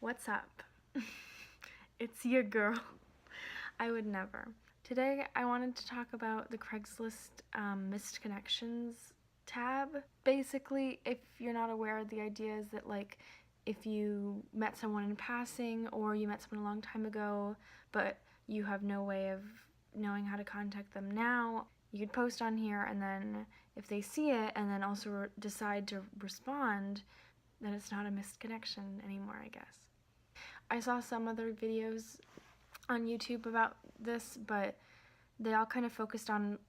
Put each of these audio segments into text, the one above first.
What's up? It's your girl. I would never. Today I wanted to talk about the Craigslist missed connections tab. Basically, if you're not aware, the idea is that if you met someone in passing or you met someone a long time ago but you have no way of knowing how to contact them now, you could post on here, and then if they see it and then also decide to respond, then it's not a missed connection anymore, I guess. I saw some other videos on YouTube about this, but they all kind of focused on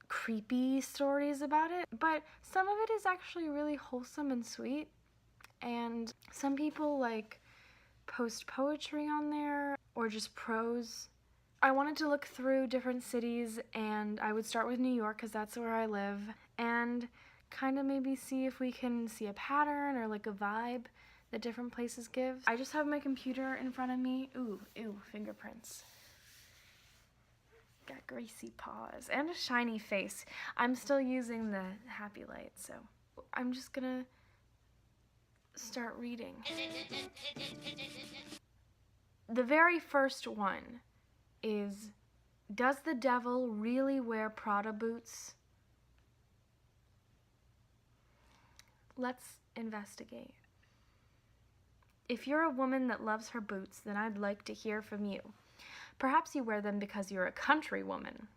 creepy stories about it. But some of it is actually really wholesome and sweet, and some people post poetry on there or just prose. I wanted to look through different cities, and I would start with New York because that's where I live, and kind of maybe see if we can see a pattern or a vibe that different places give. I just have my computer in front of me. Ooh, fingerprints. Got greasy paws and a shiny face. I'm still using the happy light, so I'm just gonna start reading. The very first one is, does the devil really wear Prada boots? Let's investigate. If you're a woman that loves her boots, then I'd like to hear from you. Perhaps you wear them because you're a country woman,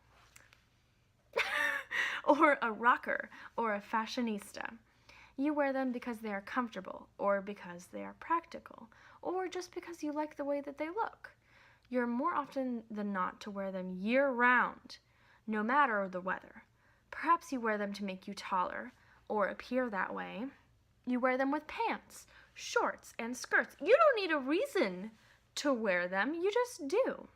or a rocker, or a fashionista. You wear them because they are comfortable, or because they are practical, or just because you like the way that they look. You're more often than not to wear them year-round, no matter the weather. Perhaps you wear them to make you taller, or appear that way. You wear them with pants, shorts, and skirts. You don't need a reason to wear them, you just do.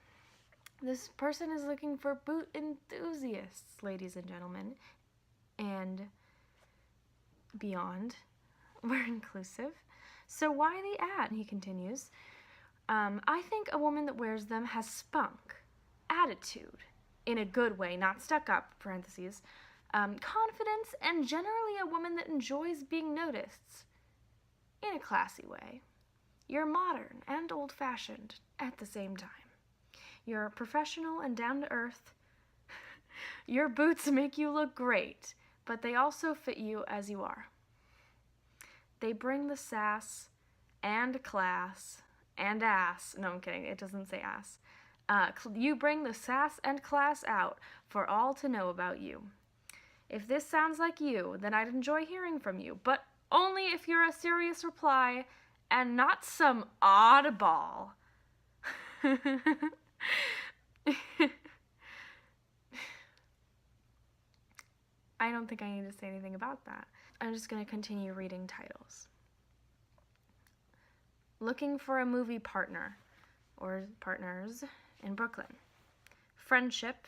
This person is looking for boot enthusiasts, ladies and gentlemen, and beyond. We're inclusive. So why the ad? He continues. I think a woman that wears them has spunk, attitude, in a good way, not stuck up, parentheses, confidence, and generally a woman that enjoys being noticed in a classy way. You're modern and old-fashioned at the same time. You're professional and down-to-earth. Your boots make you look great, but they also fit you as you are. They bring the sass and class and ass. No, I'm kidding. It doesn't say ass. You bring the sass and class out for all to know about you. If this sounds like you, then I'd enjoy hearing from you, but only if you're a serious reply and not some oddball. I don't think I need to say anything about that. I'm just going to continue reading titles. Looking for a movie partner or partners in Brooklyn. Friendship,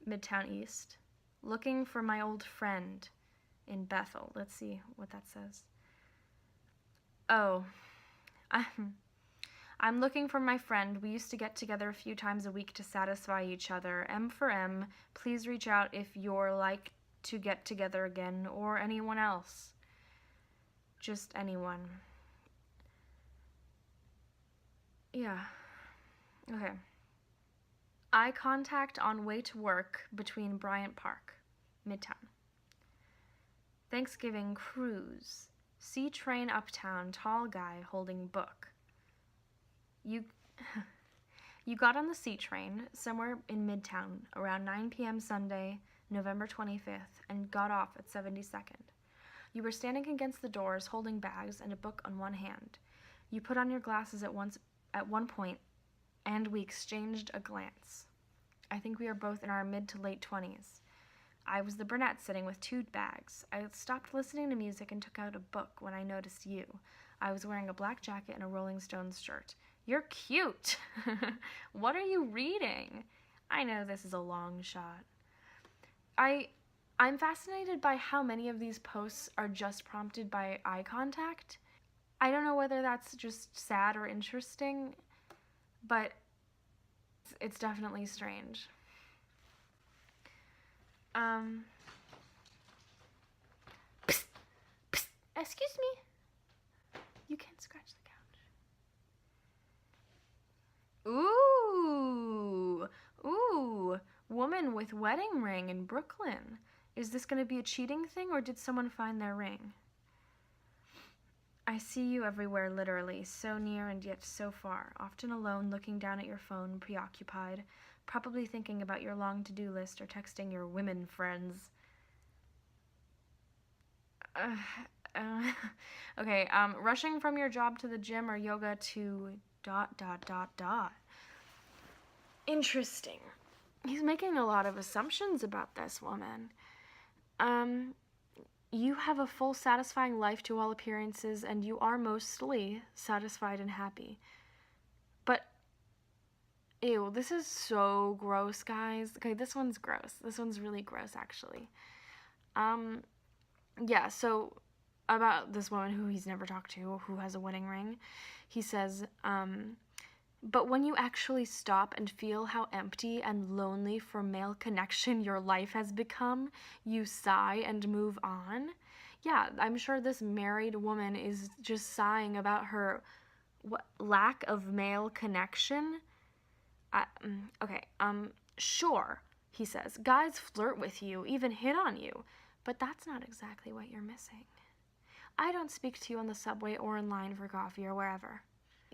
Midtown East. Looking for my old friend in Bethel. Let's see what that says. Oh, I'm looking for my friend. We used to get together a few times a week to satisfy each other. M for M. Please reach out if you're like to get together again, or anyone else. Just anyone. Yeah. Okay. Eye contact on way to work between Bryant Park, Midtown. Thanksgiving cruise. C train uptown, tall guy holding book. You got on the C train somewhere in Midtown around 9 p.m. Sunday, November 25th, and got off at 72nd. You were standing against the doors holding bags and a book on one hand. You put on your glasses at one point, and we exchanged a glance. I think we are both in our mid to late 20s. I was the brunette sitting with two bags. I stopped listening to music and took out a book when I noticed you. I was wearing a black jacket and a Rolling Stones shirt. You're cute. What are you reading? I know this is a long shot. I'm fascinated by how many of these posts are just prompted by eye contact. I don't know whether that's just sad or interesting, but it's definitely strange. Psst, psst, excuse me. You can't scratch the couch. Ooh, ooh, woman with wedding ring in Brooklyn. Is this going to be a cheating thing, or did someone find their ring? I see you everywhere, literally, so near and yet so far, often alone, looking down at your phone, preoccupied, probably thinking about your long to-do list or texting your women friends. Uh, uh, okay, rushing from your job to the gym or yoga to ... Interesting. He's making a lot of assumptions about this woman. You have a full, satisfying life to all appearances, and you are mostly satisfied and happy. But, ew, this is so gross, guys. Okay, this one's gross. This one's really gross, actually. Yeah, so about this woman who he's never talked to, who has a wedding ring, he says, but when you actually stop and feel how empty and lonely for male connection your life has become, you sigh and move on. Yeah, I'm sure this married woman is just sighing about her lack of male connection. Sure, he says. Guys flirt with you, even hit on you, but that's not exactly what you're missing. I don't speak to you on the subway or in line for coffee or wherever.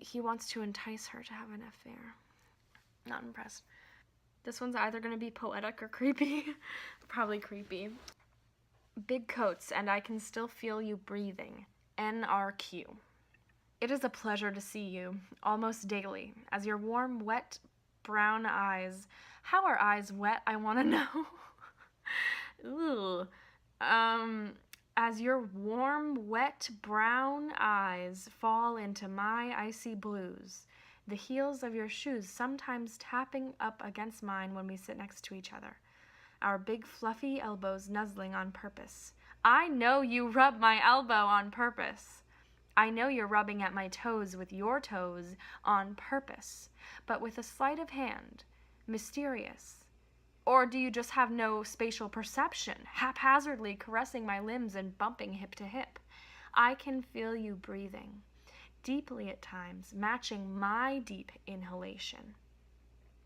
He wants to entice her to have an affair. Not impressed. This one's either going to be poetic or creepy. Probably creepy. Big coats, and I can still feel you breathing. NRQ. It is a pleasure to see you, almost daily, as your warm, wet, brown eyes. How are eyes wet, I want to know. Ooh. As your warm, wet, brown eyes fall into my icy blues, the heels of your shoes sometimes tapping up against mine when we sit next to each other, our big fluffy elbows nuzzling on purpose. I know you rub my elbow on purpose. I know you're rubbing at my toes with your toes on purpose, but with a sleight of hand, mysterious. Or do you just have no spatial perception, haphazardly caressing my limbs and bumping hip to hip? I can feel you breathing, deeply at times, matching my deep inhalation,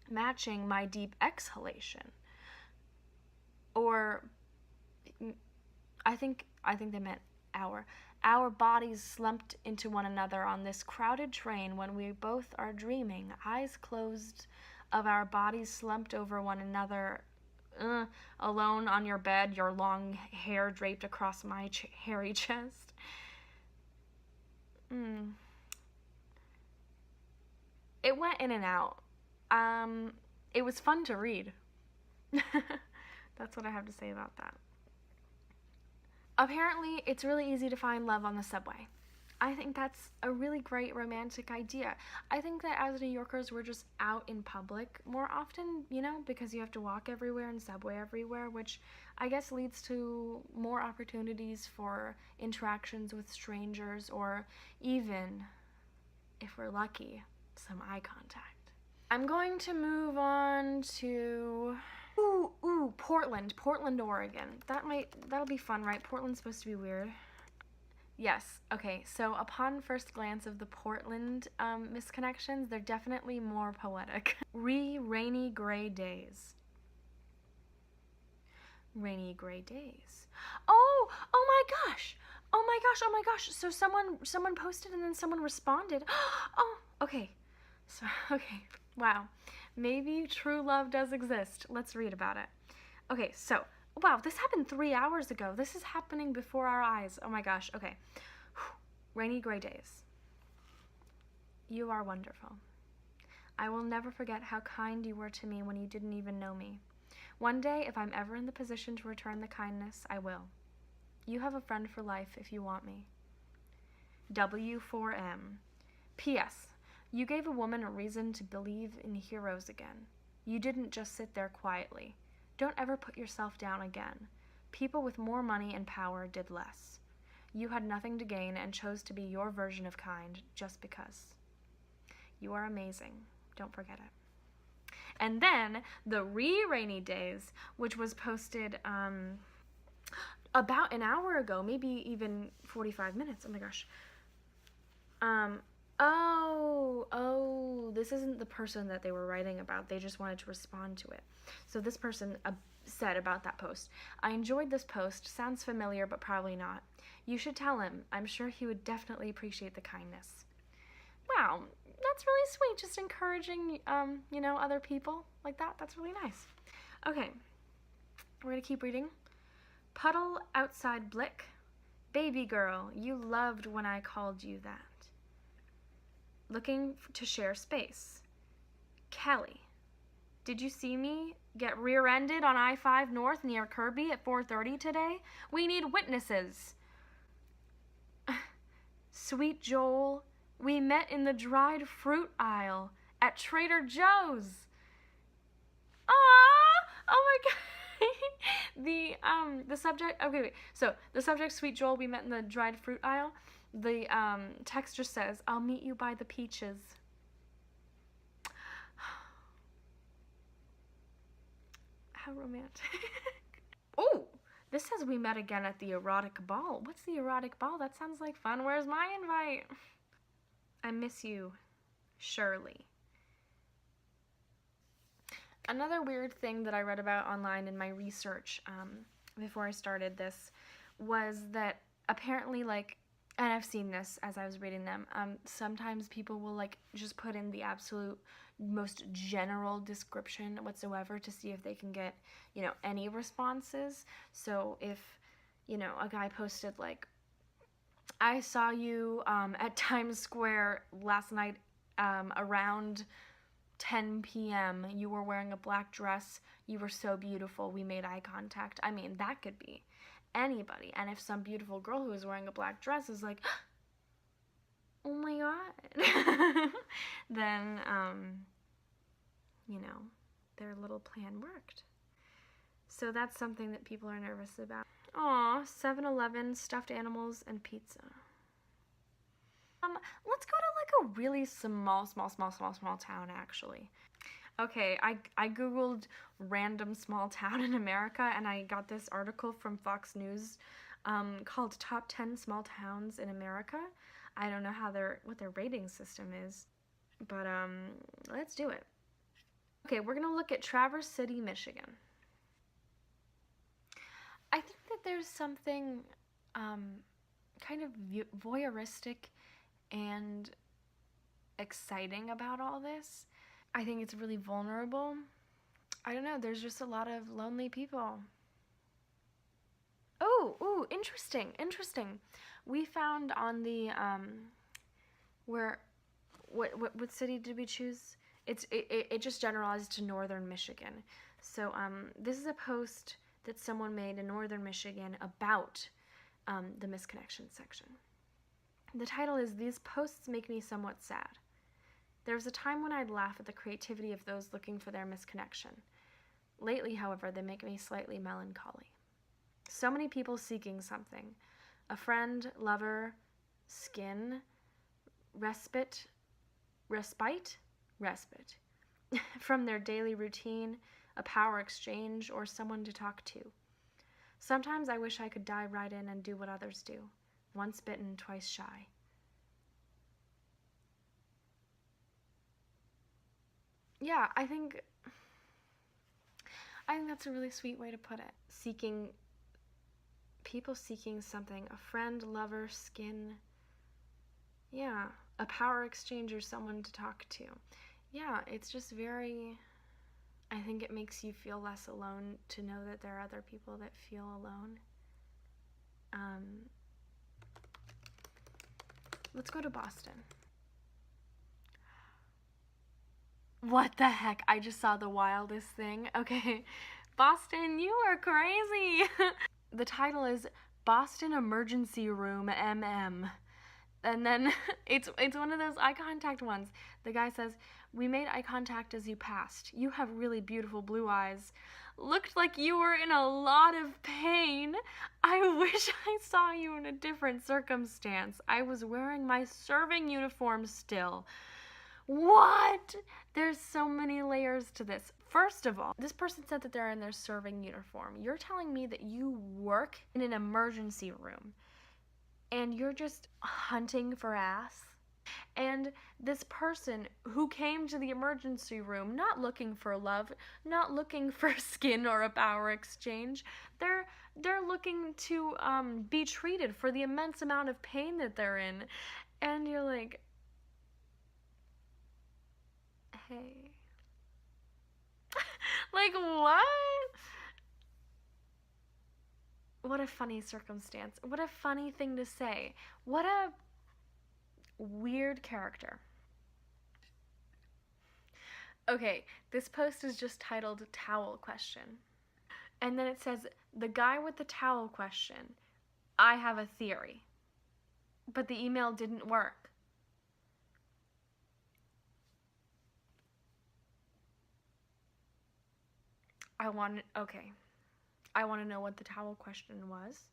matching my deep exhalation. Or, I think they meant our bodies slumped into one another on this crowded train when we both are dreaming, eyes closed, of our bodies slumped over one another, alone on your bed, your long hair draped across my hairy chest. It went in and out. It was fun to read. That's what I have to say about that. Apparently, it's really easy to find love on the subway. I think that's a really great romantic idea. I think that as New Yorkers, we're just out in public more often, because you have to walk everywhere and subway everywhere, which I guess leads to more opportunities for interactions with strangers, or even, if we're lucky, some eye contact. I'm going to move on to... Portland, Oregon. That'll be fun, right? Portland's supposed to be weird. Yes, okay, so upon first glance of the Portland misconnections, they're definitely more poetic. Rainy gray days. Rainy gray days. Oh my gosh! Oh my gosh! So someone posted and then someone responded. Oh, okay. So, okay, wow. Maybe true love does exist. Let's read about it. Okay, so, wow, this happened 3 hours ago. This is happening before our eyes. Oh my gosh, okay. Rainy gray days. You are wonderful. I will never forget how kind you were to me when you didn't even know me. One day, if I'm ever in the position to return the kindness, I will. You have a friend for life if you want me. W4M. P.S. You gave a woman a reason to believe in heroes again. You didn't just sit there quietly. Don't ever put yourself down again. People with more money and power did less. You had nothing to gain and chose to be your version of kind just because. You are amazing. Don't forget it. And then the rainy days, which was posted about an hour ago, maybe even 45 minutes. Oh my gosh. this isn't the person that they were writing about. They just wanted to respond to it. So this person said about that post, "I enjoyed this post. Sounds familiar, but probably not. You should tell him. I'm sure he would definitely appreciate the kindness." Wow, that's really sweet. Just encouraging, other people like that. That's really nice. Okay, we're gonna keep reading. Puddle outside Blick. Baby girl, you loved when I called you that. Looking to share space. Kelly, did you see me get rear-ended on I-5 North near Kirby at 4:30 today? We need witnesses. Sweet Joel, we met in the dried fruit aisle at Trader Joe's. Aww! Oh my god. The subject, okay, wait. So, the subject, Sweet Joel, we met in the dried fruit aisle. The text just says, I'll meet you by the peaches. How romantic. Oh, this says we met again at the erotic ball. What's the erotic ball? That sounds like fun. Where's my invite? I miss you, Shirley. Another weird thing that I read about online in my research before I started this was that apparently, and I've seen this as I was reading them, sometimes people will just put in the absolute most general description whatsoever to see if they can get, any responses. So if, a guy posted I saw you at Times Square last night around 10 p.m. You were wearing a black dress. You were so beautiful. We made eye contact. I mean, that could be anybody. And if some beautiful girl who is wearing a black dress is like, oh my god, then, their little plan worked. So that's something that people are nervous about. Aw, 7-Eleven, stuffed animals, and pizza. Let's go to a really small town, actually. Okay, I googled random small town in America, and I got this article from Fox News called Top 10 Small Towns in America. I don't know what their rating system is, but let's do it. Okay, we're gonna look at Traverse City, Michigan. I think that there's something kind of voyeuristic and exciting about all this. I think it's really vulnerable. I don't know, there's just a lot of lonely people. Oh, interesting. We found on the, what city did we choose? It just generalized to northern Michigan. So, this is a post that someone made in northern Michigan about the misconnection section. The title is, These Posts Make Me Somewhat Sad. There was a time when I'd laugh at the creativity of those looking for their misconnection. Lately, however, they make me slightly melancholy. So many people seeking something. A friend, lover, skin, respite, from their daily routine, a power exchange, or someone to talk to. Sometimes I wish I could dive right in and do what others do. Once bitten, twice shy. Yeah, I think that's a really sweet way to put it. People seeking something, a friend, lover, skin. Yeah, a power exchange or someone to talk to. Yeah, it's just I think it makes you feel less alone to know that there are other people that feel alone. Let's go to Boston. What the heck? I just saw the wildest thing. Okay, Boston, you are crazy. The title is Boston Emergency Room MM. And then it's one of those eye contact ones. The guy says, we made eye contact as you passed. You have really beautiful blue eyes. Looked like you were in a lot of pain. I wish I saw you in a different circumstance. I was wearing my serving uniform still. What? There's so many layers to this. First of all, this person said that they're in their serving uniform. You're telling me that you work in an emergency room and you're just hunting for ass? And this person who came to the emergency room not looking for love, not looking for skin or a power exchange, they're looking to be treated for the immense amount of pain that they're in. And you're like, hey. Like, what? What a funny circumstance. What a funny thing to say. What a weird character. Okay, this post is just titled Towel Question. And then it says, the guy with the towel question, I have a theory. But the email didn't work. I want to know what the towel question was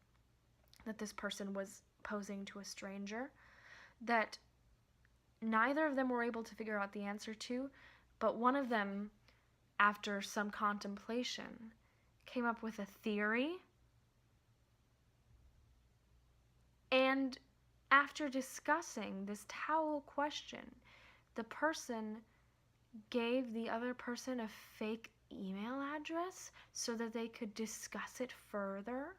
that this person was posing to a stranger that neither of them were able to figure out the answer to, but one of them, after some contemplation, came up with a theory. And after discussing this towel question, the person gave the other person a fake email address so that they could discuss it further.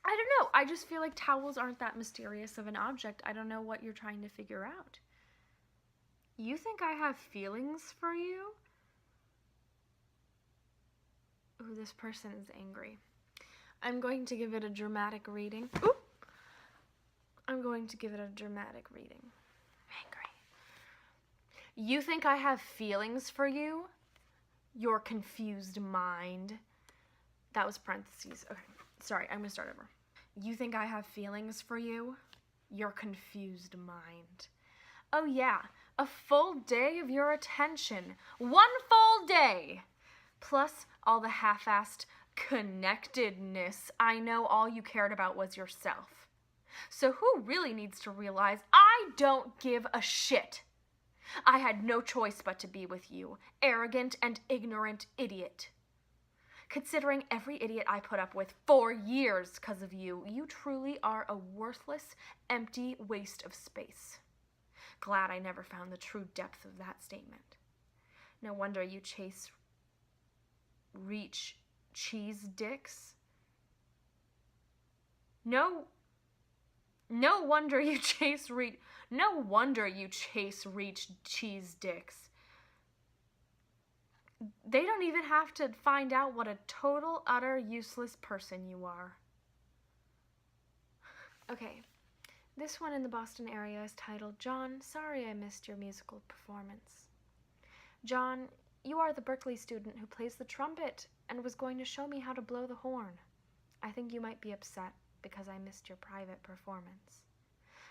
I don't know. I just feel like towels aren't that mysterious of an object. I don't know what you're trying to figure out. You think I have feelings for you? Ooh, this person is angry. I'm going to give it a dramatic reading. Ooh! I'm going to give it a dramatic reading. Angry. You think I have feelings for you? Your confused mind. That was parentheses. Okay, sorry, I'm gonna start over. You think I have feelings for you? Your confused mind. Oh yeah, a full day of your attention. One full day! Plus all the half-assed connectedness. I know all you cared about was yourself. So who really needs to realize I don't give a shit? I had no choice but to be with you, arrogant and ignorant idiot. Considering every idiot I put up with for years because of you, you truly are a worthless, empty waste of space. Glad I never found the true depth of that statement. No wonder you reach cheese dicks. No wonder you reach cheese dicks. They don't even have to find out what a total, utter, useless person you are. Okay, this one in the Boston area is titled, John, sorry I missed your musical performance. John, you are the Berkeley student who plays the trumpet and was going to show me how to blow the horn. I think you might be upset because I missed your private performance.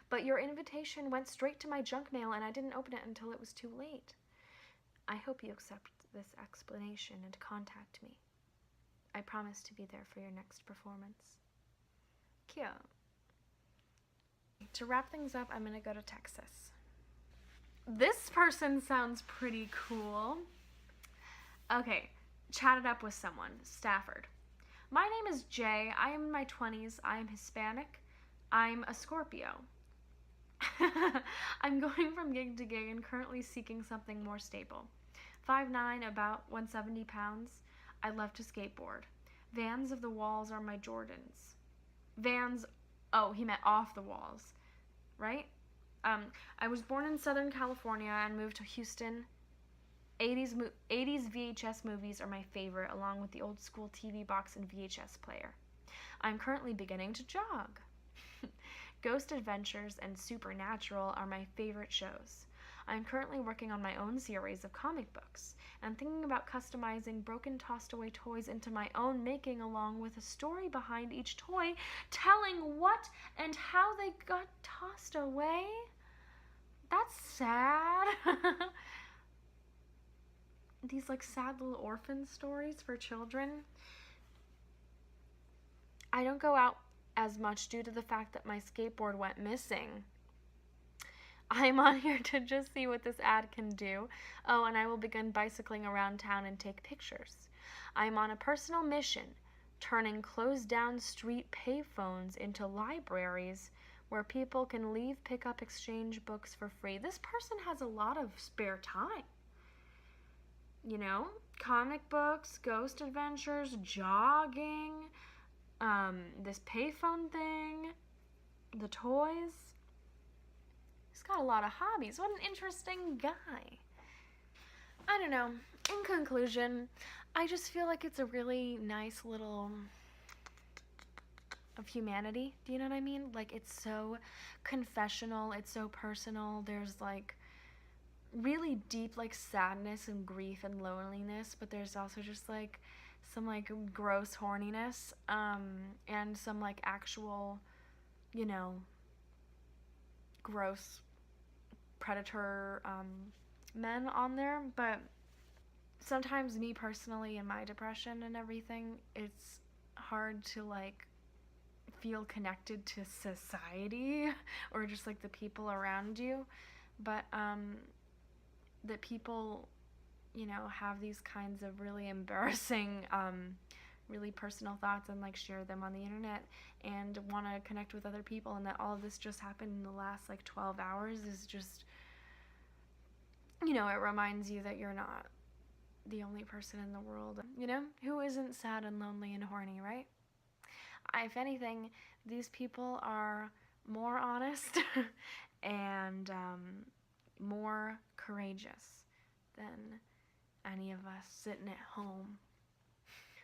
But your invitation went straight to my junk mail and I didn't open it until it was too late. I hope you accept this explanation and contact me. I promise to be there for your next performance. Cute. To wrap things up, I'm going to go to Texas. This person sounds pretty cool. Okay, chatted up with someone, Stafford. My name is Jay. I am in my 20s. I am Hispanic. I'm a Scorpio. I'm going from gig to gig and currently seeking something more stable. 5'9", about 170 pounds. I love to skateboard. Vans of the walls are my Jordans. Vans, oh, he meant off the walls, right? I was born in Southern California and moved to Houston. 80s VHS movies are my favorite, along with the old school TV box and VHS player. I'm currently beginning to jog. Ghost Adventures and Supernatural are my favorite shows. I'm currently working on my own series of comic books and thinking about customizing broken, tossed away toys into my own making, along with a story behind each toy telling what and how they got tossed away. That's sad. These like sad little orphan stories for children. I don't go out as much due to the fact that my skateboard went missing. I'm on here to just see what this ad can do. Oh, and I will begin bicycling around town and take pictures. I'm on a personal mission, turning closed down street payphones into libraries where people can leave, pick up, exchange books for free. This person has a lot of spare time. You know, comic books, ghost adventures, jogging, this payphone thing, the toys. He's got a lot of hobbies. What an interesting guy. I don't know. In conclusion, I just feel like it's a really nice little of humanity. Do you know what I mean? Like, it's so confessional, it's so personal. There's like really deep like sadness and grief and loneliness, but there's also just like some like gross horniness, and some like actual, you know, gross predator men on there. But sometimes, me personally, in my depression and everything, it's hard to like feel connected to society or just like the people around you. But that people, you know, have these kinds of really embarrassing, really personal thoughts and like share them on the internet and want to connect with other people, and that all of this just happened in the last like 12 hours is just, you know, it reminds you that you're not the only person in the world, you know, who isn't sad and lonely and horny, right? If anything, these people are more honest and more courageous than any of us sitting at home.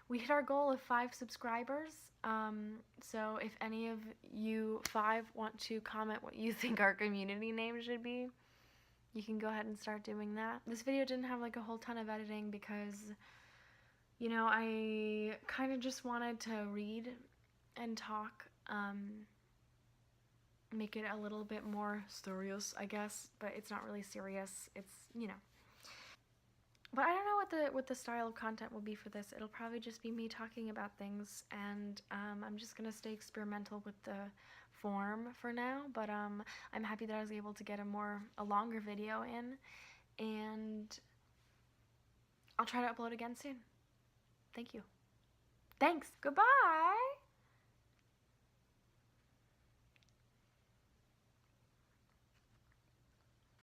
We hit our goal of 5 subscribers, so if any of you 5 want to comment what you think our community name should be, you can go ahead and start doing that. This video didn't have like a whole ton of editing because, you know, I kind of just wanted to read and talk, make it a little bit more serious, I guess, but it's not really serious. It's, you know. But I don't know what the style of content will be for this. It'll probably just be me talking about things, and I'm just gonna stay experimental with the form for now. But I'm happy that I was able to get a longer video in, and I'll try to upload again soon. Thank you. Thanks. Goodbye.